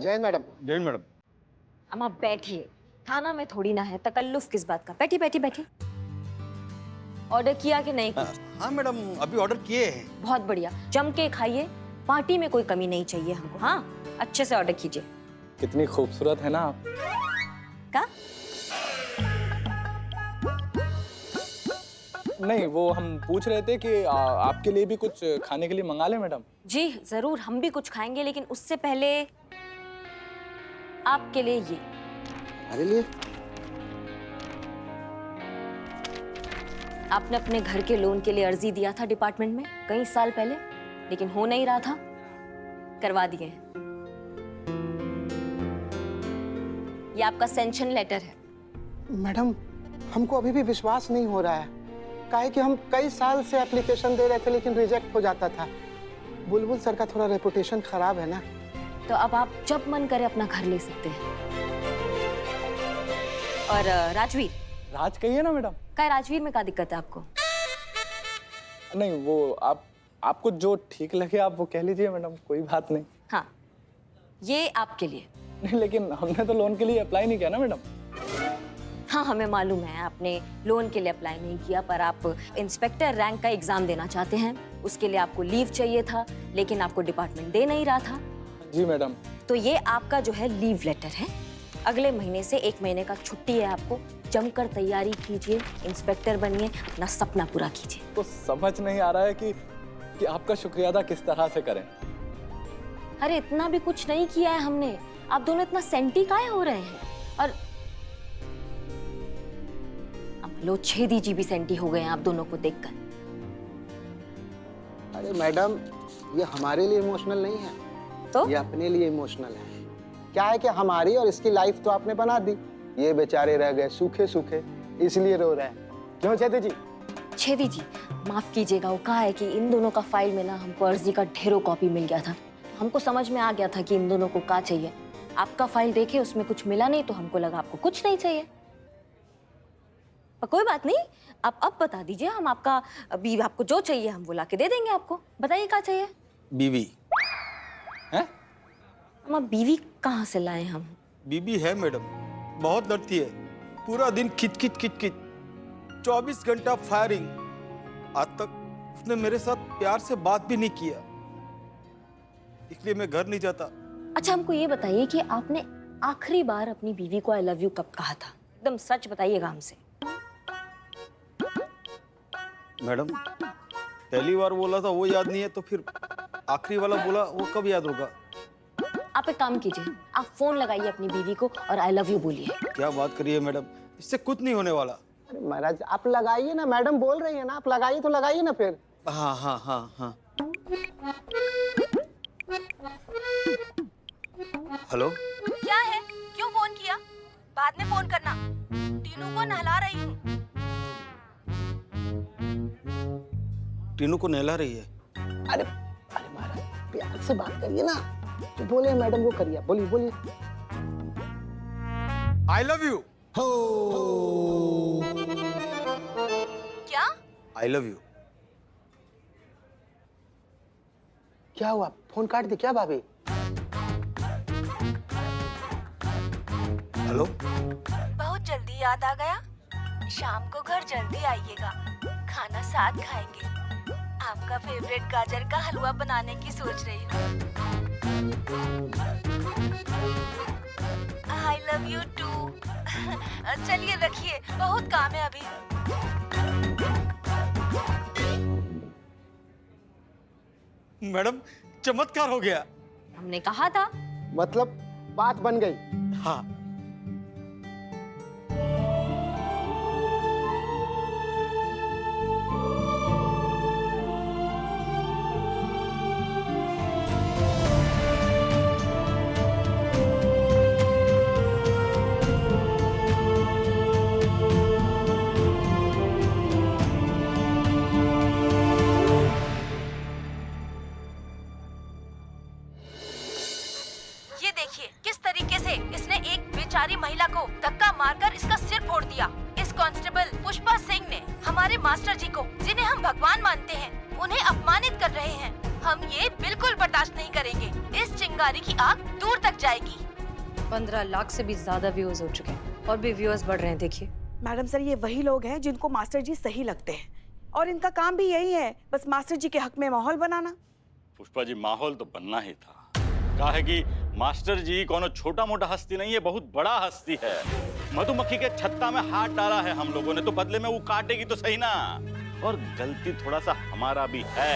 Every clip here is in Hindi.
जय मैडम। जय मैडम। अम्मा बैठिए, खाना में थोड़ी ना है, तकल्लुफ किस बात का। बैठी बैठी बैठी। ऑर्डर किया कि नहीं कुछ? हाँ मैडम, अभी ऑर्डर किए हैं। बहुत बढ़िया, जम के खाइए, पार्टी में कोई कमी नहीं चाहिए हमको। हाँ, अच्छे से ऑर्डर कीजिए। कितनी खूबसूरत है ना आप। का? नहीं, वो हम पूछ रहे थे कि आपके लिए भी कुछ खाने के लिए मंगा लें मैडम। जी जरूर, हम भी कुछ खाएंगे, लेकिन उससे पहले आपके लिए ये। हमारे लिए? आपने अपने घर के लोन के लिए अर्जी दिया था डिपार्टमेंट में कई साल पहले, लेकिन हो नहीं रहा था, करवा दिए हैं। ये आपका सैंक्शन लेटर है। मैडम, हमको अभी भी विश्वास नहीं हो रहा है। काहे कि हम कई साल से एप्लीकेशन दे रहे थे लेकिन रिजेक्ट हो जाता था। बुलबुल सर का थोड़ा रेपुटेशन खराब है ना। तो अब आप जब मन करे अपना घर ले सकते हैं। और राजवीर। राज कहिए ना मैडम। क्या राजवीर में क्या दिक्कत है आपको? नहीं, वो आपको जो ठीक लगे आप वो कह लीजिए मैडम, कोई बात नहीं। हाँ, ये आपके लिए। नहीं, लेकिन हमने तो लोन के लिए अप्लाई नहीं किया ना मैडम। हाँ, हमें मालूम है आपने लोन के लिए अप्लाई नहीं किया, पर आप इंस्पेक्टर रैंक का एग्जाम देना चाहते हैं। उसके लिए आपको लीव चाहिए था, लेकिन आपको डिपार्टमेंट दे नहीं रहा था। जी मैडम। तो ये आपका जो है लीव लेटर है। अगले महीने से 1 महीने का छुट्टी है आपको। जमकर तैयारी कीजिए, इंस्पेक्टर बनिए, अपना सपना पूरा कीजिए। तो समझ नहीं आ रहा है कि आपका शुक्रिया अदा किस तरह से करें। अरे इतना भी कुछ नहीं किया है हमने, आप दोनों इतना सेंटी काहे हो रहे हैं? और लो छेदी जी भी सेंटी हो गए हैं आप दोनों को देखकर। अरे मैडम, ये हमारे लिए इमोशनल नहीं है, तो ये अपने लिए इमोशनल है। क्या है कि हमारी और इसकी लाइफ तो आपने बना दी, ये बेचारे रह गए सूखे सूखे, इसलिए रो रहे हैं। क्यों छेदी जी? छेदी जी माफ कीजिएगा, वो कहा है कि इन दोनों का फाइल में ना हमको अर्जी का ढेरों कॉपी मिल गया था। हमको समझ में आ गया था कि इन दोनों को क्या चाहिए। आपका फाइल देखे उसमें कुछ मिला नहीं, तो हमको लगा आपको कुछ नहीं चाहिए। पर कोई बात नहीं, आप अब बता दीजिए, हम आपका अभी आपको जो चाहिए हम वो लाके दे देंगे आपको। बताइए क्या चाहिए? बीवी है? हम अब बीवी कहाँ से लाए हम? बीवी है मैडम, बहुत लड़ती है, पूरा दिन खिच खिच खिच खिच, 24 घंटा फायरिंग। आज तक उसने मेरे साथ प्यार से बात भी नहीं किया, इसलिए मैं घर नहीं जाता। अच्छा, हमको ये बताइए कि आपने आखिरी बार अपनी बीवी को आई लव यू कब कहा था? एकदम सच बताइएगा हमसे। मैडम, पहली बार बोला था वो याद नहीं है, तो फिर आखिरी वाला बोला वो कब याद होगा? आप एक काम कीजिए, आप फोन लगाइए अपनी बीवी को और आई लव यू बोलिए। क्या बात करिए मैडम, इससे कुछ नहीं होने वाला। अरे महाराज, आप लगाइए ना, मैडम बोल रही है ना, आप लगाइए तो लगाइए ना फिर। हाँ हाँ हाँ हाँ। हेलो, क्या है? क्यों फोन किया? बाद में फोन करना। टीनू को नहला रही हूँ। टीनू को नहला रही है? अरे अरे महाराज, प्यार से बात करिए ना, जो बोले मैडम वो करिए। बोलिए बोलिए। I love you. क्या? I love you. क्या हुआ, फोन काट दी क्या भाभी? हेलो, बहुत जल्दी याद आ गया। शाम को घर जल्दी आइएगा, खाना साथ खाएंगे। आपका फेवरेट गाजर का हलवा बनाने की सोच रही हूँ। I love you too. चलिए रखिए, बहुत काम है अभी। मैडम चमत्कार हो गया। हमने कहा था। मतलब बात बन गई? हाँ। ये देखिए किस तरीके से इसने एक बेचारी महिला को धक्का मारकर इसका सिर फोड़ दिया। इस कांस्टेबल पुष्पा सिंह ने हमारे मास्टर जी को, जिन्हें हम भगवान मानते हैं, उन्हें अपमानित कर रहे हैं। हम ये बिल्कुल बर्दाश्त नहीं करेंगे। इस चिंगारी चिंगारी की आग दूर तक जाएगी। 15 लाख से भी ज्यादा व्यूअर्स हो चुके हैं और भी व्यूअर्स बढ़ रहे हैं। देखिए मैडम सर, ये वही लोग हैं जिनको मास्टर जी सही लगते हैं और इनका काम भी यही है, बस मास्टर जी के हक में माहौल बनाना। पुष्पा जी, माहौल तो बनना ही था। कहा है कि मास्टर जी कोनो छोटा मोटा हस्ती नहीं है, बहुत बड़ा हस्ती है। मधुमक्खी के छत्ता में हाथ डाला है हम लोगों ने, तो बदले में वो काटेगी तो सही ना। और गलती थोड़ा सा हमारा भी है,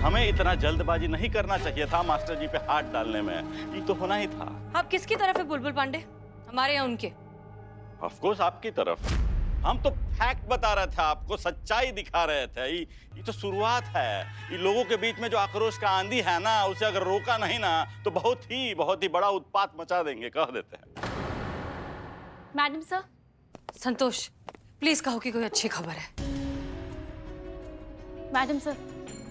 हमें इतना जल्दबाजी नहीं करना चाहिए था मास्टर जी पे हाथ डालने में, ये तो होना ही था। आप किसकी तरफ है बुलबुल पांडे, हमारे या उनके? ऑफ कोर्स आपकी तरफ। हम तो फैक्ट बता रहे थे आपको, सच्चाई दिखा रहे थे। ये तो शुरुआत है। ये लोगों के बीच में जो आक्रोश का आंधी है ना, उसे अगर रोका नहीं ना तो बहुत ही बड़ा उत्पात मचा देंगे, कह देते हैं। मैडम सर, संतोष प्लीज कहो कि कोई अच्छी खबर है। मैडम सर,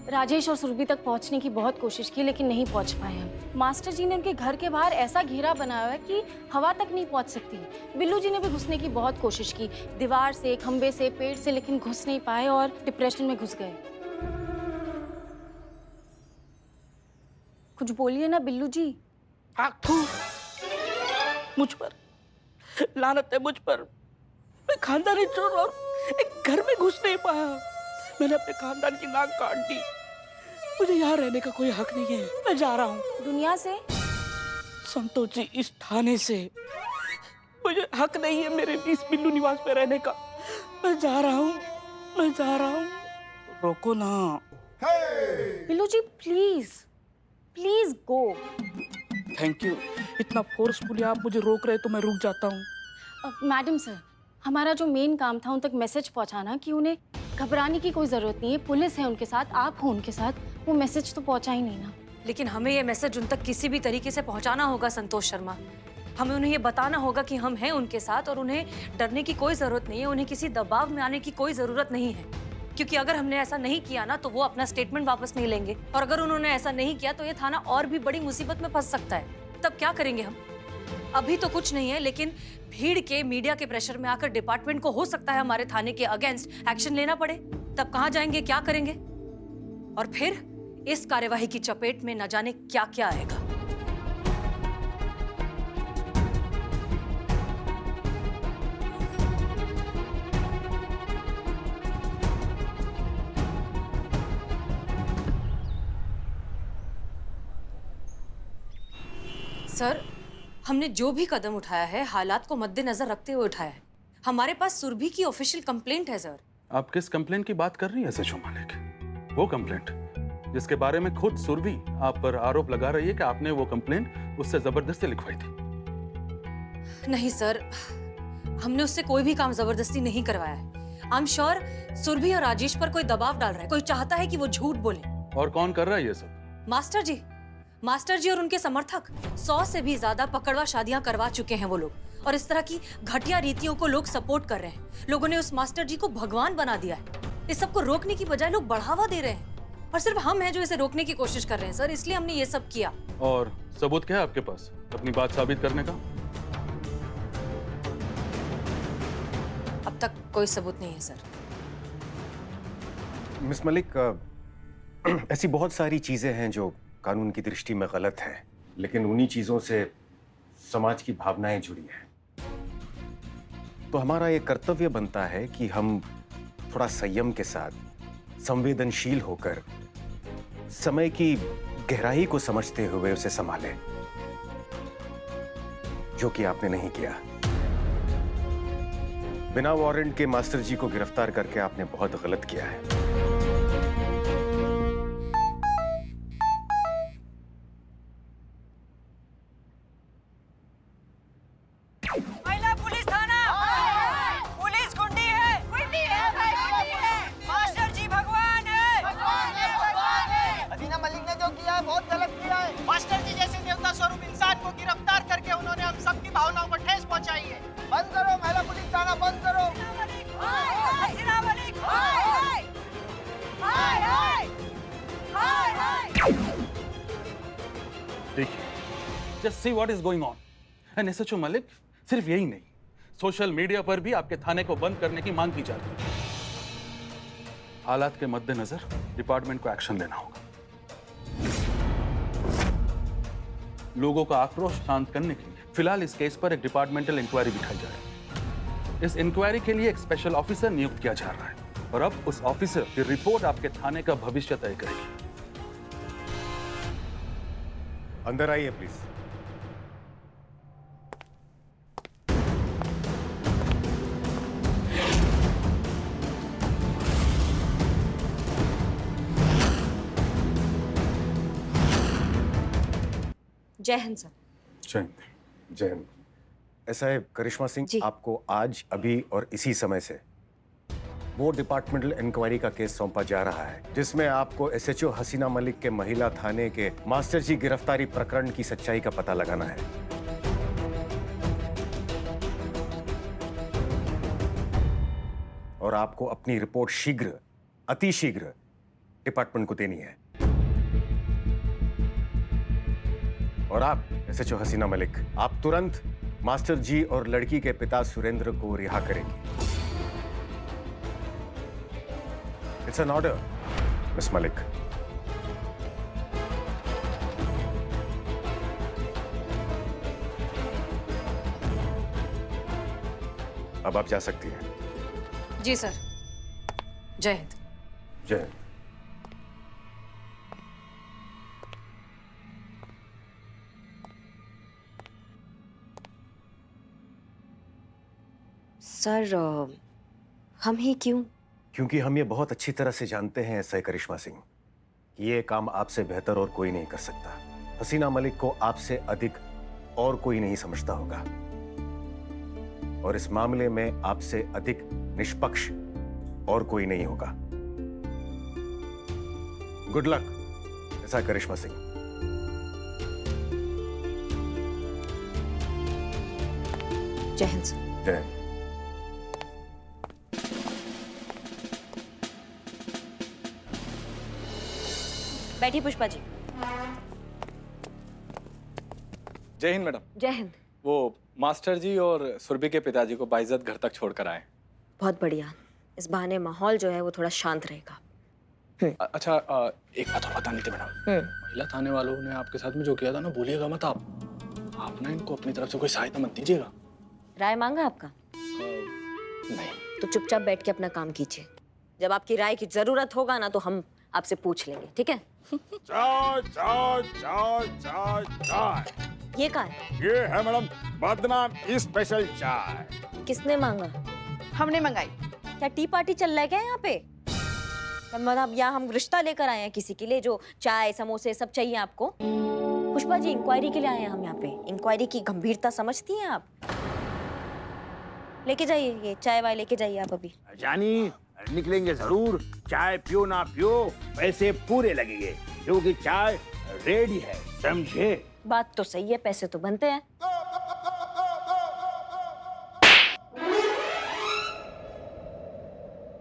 राजेश और सुरभि तक पहुंचने की बहुत कोशिश की लेकिन नहीं पहुंच पाए हम। मास्टर जी ने उनके घर के बाहर ऐसा घेरा बनाया है कि हवा तक नहीं पहुंच सकती। बिल्लू जी ने भी घुसने की बहुत कोशिश की, दीवार से, खंबे से, पेड़ से, लेकिन घुस नहीं पाए और डिप्रेशन में घुस गए। कुछ बोलिए ना बिल्लू जी। मुझ पर लानत है, मुझ पर। मैं खानदानी चोर और एक घर में घुस नहीं पाया। मैंने अपने खानदान की नाक काट दी। मुझे यहाँ रहने का कोई हक नहीं है। मैं जा रहा हूँ दुनिया से। संतोष जी, इस थाने से मुझे हक नहीं है मेरे इस बिल्लू निवास पे रहने का। मैं जा रहा हूँ, मैं जा रहा हूँ, रोको ना। Billu ji please please go. Thank you. इतना फोर्सफुली आप मुझे रोक रहे तो मैं रुक जाता हूँ। मैडम सर, हमारा जो मेन काम था उन तक मैसेज पहुंचाना कि उन्हें घबराने की कोई जरूरत नहीं है, पुलिस है उनके साथ, आप हो उनके साथ। वो मैसेज तो पहुंचा ही नहीं ना। लेकिन हमें ये मैसेज उन तक किसी भी तरीके से पहुंचाना होगा संतोष शर्मा। हमें उन्हें ये बताना होगा कि हम हैं उनके साथ और उन्हें डरने की कोई जरूरत नहीं है, उन्हें किसी दबाव में आने की कोई जरूरत नहीं है। क्योंकि अगर हमने ऐसा नहीं किया ना तो वो अपना स्टेटमेंट वापस नहीं लेंगे, और अगर उन्होंने ऐसा नहीं किया तो ये थाना और भी बड़ी मुसीबत में फंस सकता है। तब क्या करेंगे हम? अभी तो कुछ नहीं है, लेकिन भीड़ के, मीडिया के प्रेशर में आकर डिपार्टमेंट को हो सकता है हमारे थाने के अगेंस्ट एक्शन लेना पड़े। तब कहाँ जाएंगे, क्या करेंगे? और फिर इस कार्यवाही की चपेट में न जाने क्या क्या आएगा। सर, हमने जो भी कदम उठाया है हालात को मद्देनजर रखते हुए उठाया है। हमारे पास सुरभि की ऑफिशियल कंप्लेंट है सर। आप किस कंप्लेंट की बात कर रही हैं सचो मालिक? वो कंप्लेंट जिसके बारे में खुद सुरभि आप पर आरोप लगा रही है कि आपने वो कंप्लेंट उससे जबरदस्ती लिखवाई थी। नहीं सर, हमने उससे कोई भी काम जबरदस्ती नहीं करवाया है। आई एम श्योर सुरभि और राजेश पर कोई दबाव डाल रहा है, कोई चाहता है कि वो झूठ बोले। और कौन कर रहा है ये सब? मास्टर जी और उनके समर्थक। 100 से भी ज्यादा पकड़वा शादियां करवा चुके हैं वो लोग, और इस तरह की घटिया रीतियों को लोग सपोर्ट कर रहे हैं। लोगों ने उस मास्टर जी को भगवान बना दिया है। इस सब को रोकने की बजाय लोग बढ़ावा दे रहे हैं, और सिर्फ हम हैं जो इसे रोकने की कोशिश कर रहे हैं सर, इसलिए हमने ये सब किया। और सबूत क्या है आपके पास अपनी बात साबित करने का? अब तक कोई सबूत नहीं है सर। मिस मलिक, ऐसी बहुत सारी चीजें हैं जो कानून की दृष्टि में गलत है, लेकिन उन्हीं चीजों से समाज की भावनाएं जुड़ी हैं। तो हमारा ये कर्तव्य बनता है कि हम थोड़ा संयम के साथ, संवेदनशील होकर, समय की गहराई को समझते हुए उसे संभालें, जो कि आपने नहीं किया। बिना वारंट के मास्टर जी को गिरफ्तार करके आपने बहुत गलत किया है। महिला पुलिस थाना। पुलिस गुंडी है। मास्टर जी भगवान है। अदीना मलिक ने जो किया है बहुत गलत किया है। मास्टर जी जैसे देवता स्वरूप इंसान को गिरफ्तार करके उन्होंने हम सबकी भावनाओं को ठेस पहुंचाई है। बंद करो महिला पुलिस थाना, बंद करो। देखिए, just see what is going on. And SHO Malik, सिर्फ यही नहीं, सोशल मीडिया पर भी आपके थाने को बंद करने की मांग की जा रही है। हालात के मद्देनजर डिपार्टमेंट को एक्शन लेना होगा। लोगों का आक्रोश शांत करने के लिए फिलहाल इस केस पर एक डिपार्टमेंटल इंक्वायरी बिठाई जा रही है। इस इंक्वायरी के लिए एक स्पेशल ऑफिसर नियुक्त किया जा रहा है और अब उस ऑफिसर की रिपोर्ट आपके थाने का भविष्य तय करेगी। अंदर आइए प्लीज। जय हिंद सर। जय हिंद। जय हिंद। ऐसा है करिश्मा सिंह, आपको आज अभी और इसी समय से वो डिपार्टमेंटल इंक्वायरी का केस सौंपा जा रहा है जिसमें आपको एसएचओ हसीना मलिक के महिला थाने के मास्टर जी गिरफ्तारी प्रकरण की सच्चाई का पता लगाना है। और आपको अपनी रिपोर्ट शीघ्र, अति शीघ्र डिपार्टमेंट को देनी है। और आप एसएचओ हसीना मलिक, आप तुरंत मास्टर जी और लड़की के पिता सुरेंद्र को रिहा करेंगे। It's an order, miss Malik. अब आप जा सकती हैं। जी सर। जय हिंद। जय हिंद। सर हम ही क्यों? क्योंकि हम ये बहुत अच्छी तरह से जानते हैं एसआई करिश्मा सिंह कि ये काम आपसे बेहतर और कोई नहीं कर सकता। हसीना मलिक को आपसे अधिक और कोई नहीं समझता होगा और इस मामले में आपसे अधिक निष्पक्ष और कोई नहीं होगा। गुड लक एसआई करिश्मा सिंह। जय हिंद सर। जय हिंद। बैठिए पुष्पा जी। जय हिंद मैडम। जय हिंद। वो मास्टर जी और सुरभि के पिताजी को बाइज्जत घर तक छोड़कर आए। बहुत बढ़िया। इस बहाने माहौल जो है वो थोड़ा शांत रहेगा। अच्छा एक बात और बतानी थी मैडम। महिला थाने वालों ने आपके साथ में जो किया था ना, भूलिएगा मत आप ना इनको अपनी तरफ से कोई सहायता मत दीजिएगा। राय मांगा आपका? नहीं। तो चुपचाप बैठ के अपना काम कीजिए। जब आपकी राय की जरूरत होगा ना तो हम आपसे पूछ लेंगे, ठीक है? चाय चाय चाय चाय चाय। ये कहाँ है? ये है मैडम बदनाम स्पेशल चाय। किसने मांगा? हमने मंगाई। क्या टी पार्टी चल रहा है क्या यहाँ पे? मतलब यहाँ हम रिश्ता लेकर आए हैं किसी के लिए जो चाय समोसे सब चाहिए आपको? पुष्पा जी इंक्वायरी के लिए आए हैं हम यहाँ पे। इंक्वायरी की गंभीरता समझती हैं आप? लेके जाइए ये चाय वाय लेके जाइए आप अभी। जानी निकलेंगे जरूर। चाय पियो ना पियो पैसे पूरे लगेंगे क्योंकि चाय रेडी है, समझे? बात तो सही है, पैसे तो बनते हैं।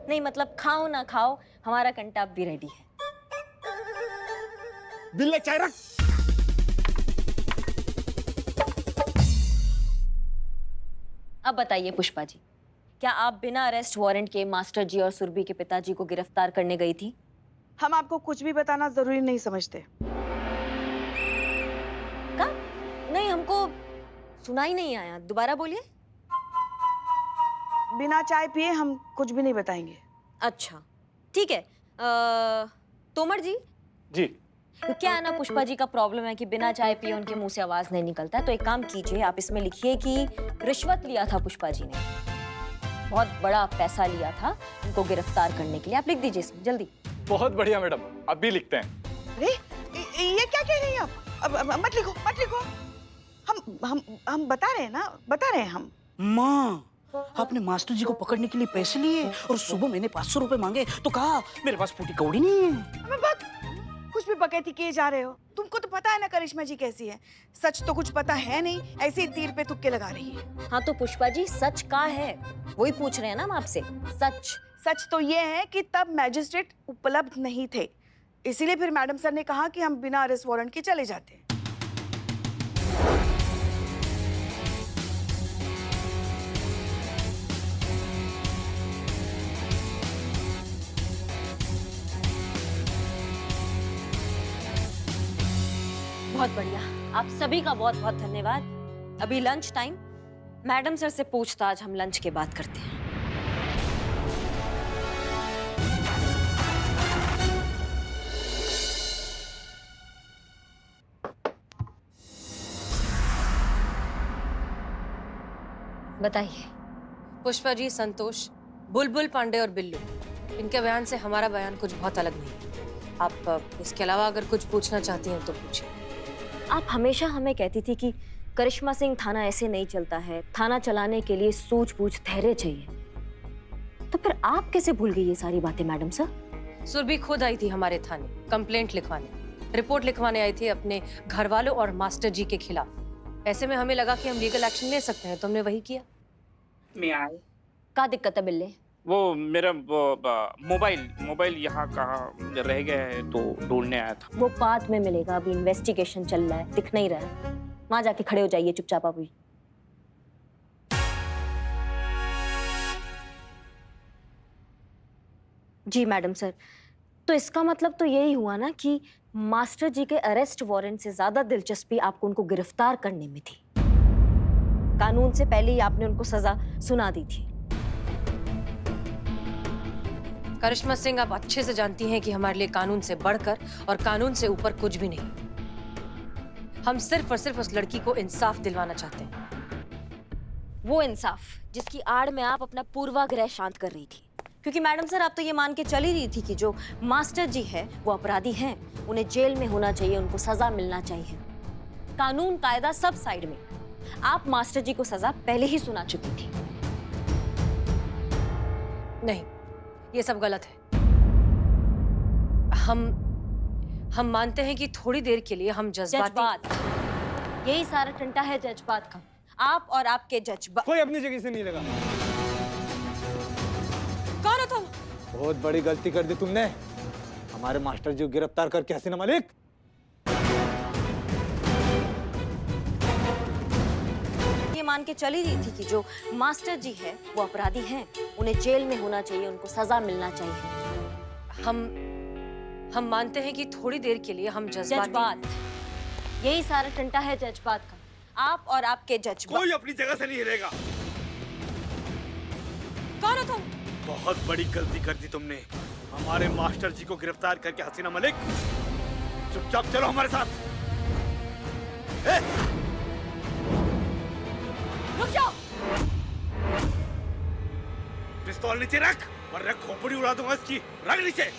नहीं मतलब खाओ ना खाओ हमारा कंटाप भी रेडी है। बिल्ले चाय रख। अब बताइए पुष्पा जी, क्या आप बिना अरेस्ट वारंट के मास्टर जी और सुरभि के पिताजी को गिरफ्तार करने गई थी? हम आपको कुछ भी बताना जरूरी नहीं समझते। क्या? नहीं हमको सुनाई नहीं आया, दोबारा बोलिए। बिना चाय पिए हम कुछ भी नहीं बताएंगे। अच्छा ठीक है। तोमर जी। जी। तो क्या है ना पुष्पा जी का प्रॉब्लम है कि बिना चाय पिए उनके मुंह से आवाज नहीं निकलता है। तो एक काम कीजिए, आप इसमें लिखिए कि रिश्वत लिया था पुष्पा जी ने, बहुत बड़ा पैसा लिया था उनको गिरफ्तार करने के लिए। आप लिख दीजिए इसमें जल्दी। बहुत बढ़िया मैडम, अभी लिखते हैं। अरे ये क्या कह रही हैं आप? अब मत लिखो मत लिखो। हम बता रहे हैं ना, बता रहे हैं हम। माँ आपने मास्टर जी को पकड़ने के लिए पैसे लिए और सुबह मैंने 500 रुपए मांगे तो कहा मेरे पास फूटी कौड़ी नहीं है। कुछ भी बकैती किए जा रहे हो। तुमको तो पता है ना करिश्मा जी कैसी है। सच तो कुछ पता है नहीं, ऐसे ही तीर पे तुक्के लगा रही है। हाँ तो पुष्पा जी सच का है वही पूछ रहे हैं ना हम आपसे। सच तो ये है कि तब मैजिस्ट्रेट उपलब्ध नहीं थे, इसीलिए फिर मैडम सर ने कहा कि हम बिना अरेस्ट वारंट के चले जाते हैं। बहुत बढ़िया। आप सभी का बहुत बहुत धन्यवाद। अभी लंच टाइम, मैडम सर से पूछताछ हम लंच के बाद करते हैं। बताइए। पुष्पा जी, संतोष, बुलबुल, पांडे और बिल्लू, इनके बयान से हमारा बयान कुछ बहुत अलग नहीं है। आप इसके अलावा अगर कुछ पूछना चाहती हैं तो पूछिए। आप हमेशा हमें कहती थी कि करिश्मा सिंह थाना ऐसे नहीं चलता है, थाना चलाने के लिए सूझबूझ धैर्य चाहिए। तो फिर आप कैसे भूल गई ये सारी बातें मैडम सर? सुरभि खुद आई थी हमारे थाने कंप्लेंट लिखवाने, रिपोर्ट लिखवाने आई थी अपने घर वालों और मास्टर जी के खिलाफ। ऐसे में हमें लगा कि हम लीगल एक्शन ले सकते हैं, तो हमने वही किया। क्या दिक्कत है बिल्ले? वो मेरा मोबाइल यहाँ कहाँ रह गया है तो ढूंढने आया था। वो बाद में मिलेगा, अभी इन्वेस्टिगेशन चल रहा है, दिख नहीं रहा है। वहां जाके खड़े हो जाइए चुपचाप अभी। जी मैडम सर, तो इसका मतलब तो यही हुआ ना कि मास्टर जी के अरेस्ट वारंट से ज्यादा दिलचस्पी आपको उनको गिरफ्तार करने में थी। कानून से पहले ही आपने उनको सजा सुना दी थी। करिश्मा सिंह, आप अच्छे से जानती हैं कि हमारे लिए कानून से बढ़कर और कानून से ऊपर कुछ भी नहीं। हम सिर्फ और सिर्फ उस लड़की को इंसाफ दिलवाना चाहते हैं। वो इंसाफ जिसकी आड़ में आप अपना पूर्वाग्रह शांत कर रही थी। क्योंकि मैडम सर, आप तो ये मान के चली रही थी कि जो मास्टर जी है वो अपराधी हैं, उन्हें जेल में होना चाहिए, उनको सजा मिलना चाहिए। कानून कायदा सब साइड में, आप मास्टर जी को सजा पहले ही सुना चुकी थी। नहीं, ये सब गलत है। हम मानते हैं कि थोड़ी देर के लिए हम जज्बात, यही सारा टंटा है जज्बात का। आप और आपके जज्बात। कोई अपनी जगह से नहीं लगा। कौन हो तुम? बहुत बड़ी गलती कर दी तुमने, हमारे मास्टर जी को गिरफ्तार करके। हसीना मलिक, ये मान के चली रही थी कि जो मास्टर जी है वो अपराधी हैं, उन्हें जेल में होना चाहिए, उनको सजा मिलना चाहिए। हम मानते हैं कि थोड़ी देर के लिए हम जज्बात, यही सारा टंटा है जज्बात का। आप और आपके जज्बात। कोई अपनी जगह से नहीं हिलेगा। कौन हो तुम? बहुत बड़ी गलती कर दी तुमने, हमारे मास्टर जी को गिरफ्तार करके। हसीना मलिक, चुपचाप चलो हमारे साथ। रुक जाओ। पिस्तौल नीचे रख, वरना खोपड़ी उड़ा दूंगा इसकी। रख नीचे।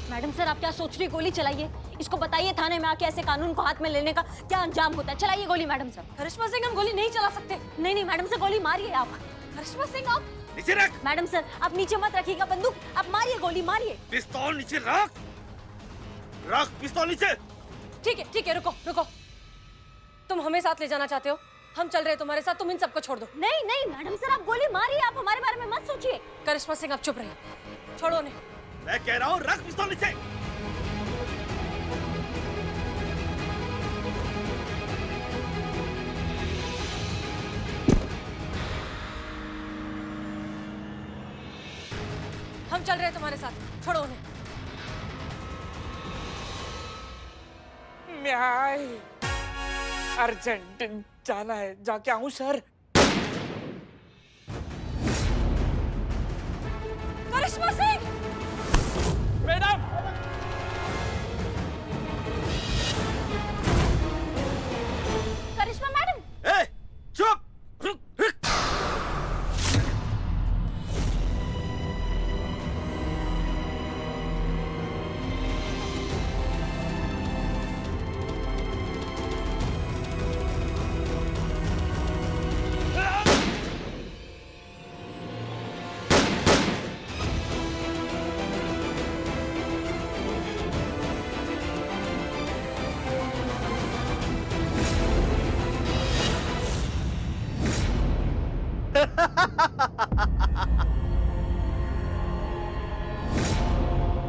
मैडम सर, आप क्या सोच रही? गोली चलाइए, इसको बताइए थाने में आके ऐसे कानून को हाथ में लेने का क्या अंजाम होता है। चलाइए गोली मैडम सर। करिश्मा सिंह, हम गोली नहीं चला सकते। नहीं मैडम सर, गोली मारिए आप। करिश्मा सिंह, आप नीचे रख। मैडम सर, आप नीचे मत रखिएगा बंदूक, आप मारिए गोली, मारिए। पिस्तौल नीचे रख, रख पिस्तौल नीचे। ठीक है, रुको। तुम हमें साथ ले जाना चाहते हो? हम चल रहे हैं तुम्हारे साथ, तुम इन सबको छोड़ दो। नहीं मैडम सर, आप गोली मारिए, आप हमारे बारे में मत सोचिए। करिश्मा सिंह, आप चुप रहिए, छोड़ो उन्हें। मैं कह रहा हूँ रख पिस्तौल नीचे। हम चल रहे हैं तुम्हारे साथ, छोड़ो उन्हें। अर्जेंट जाना है, जाके आऊं सर?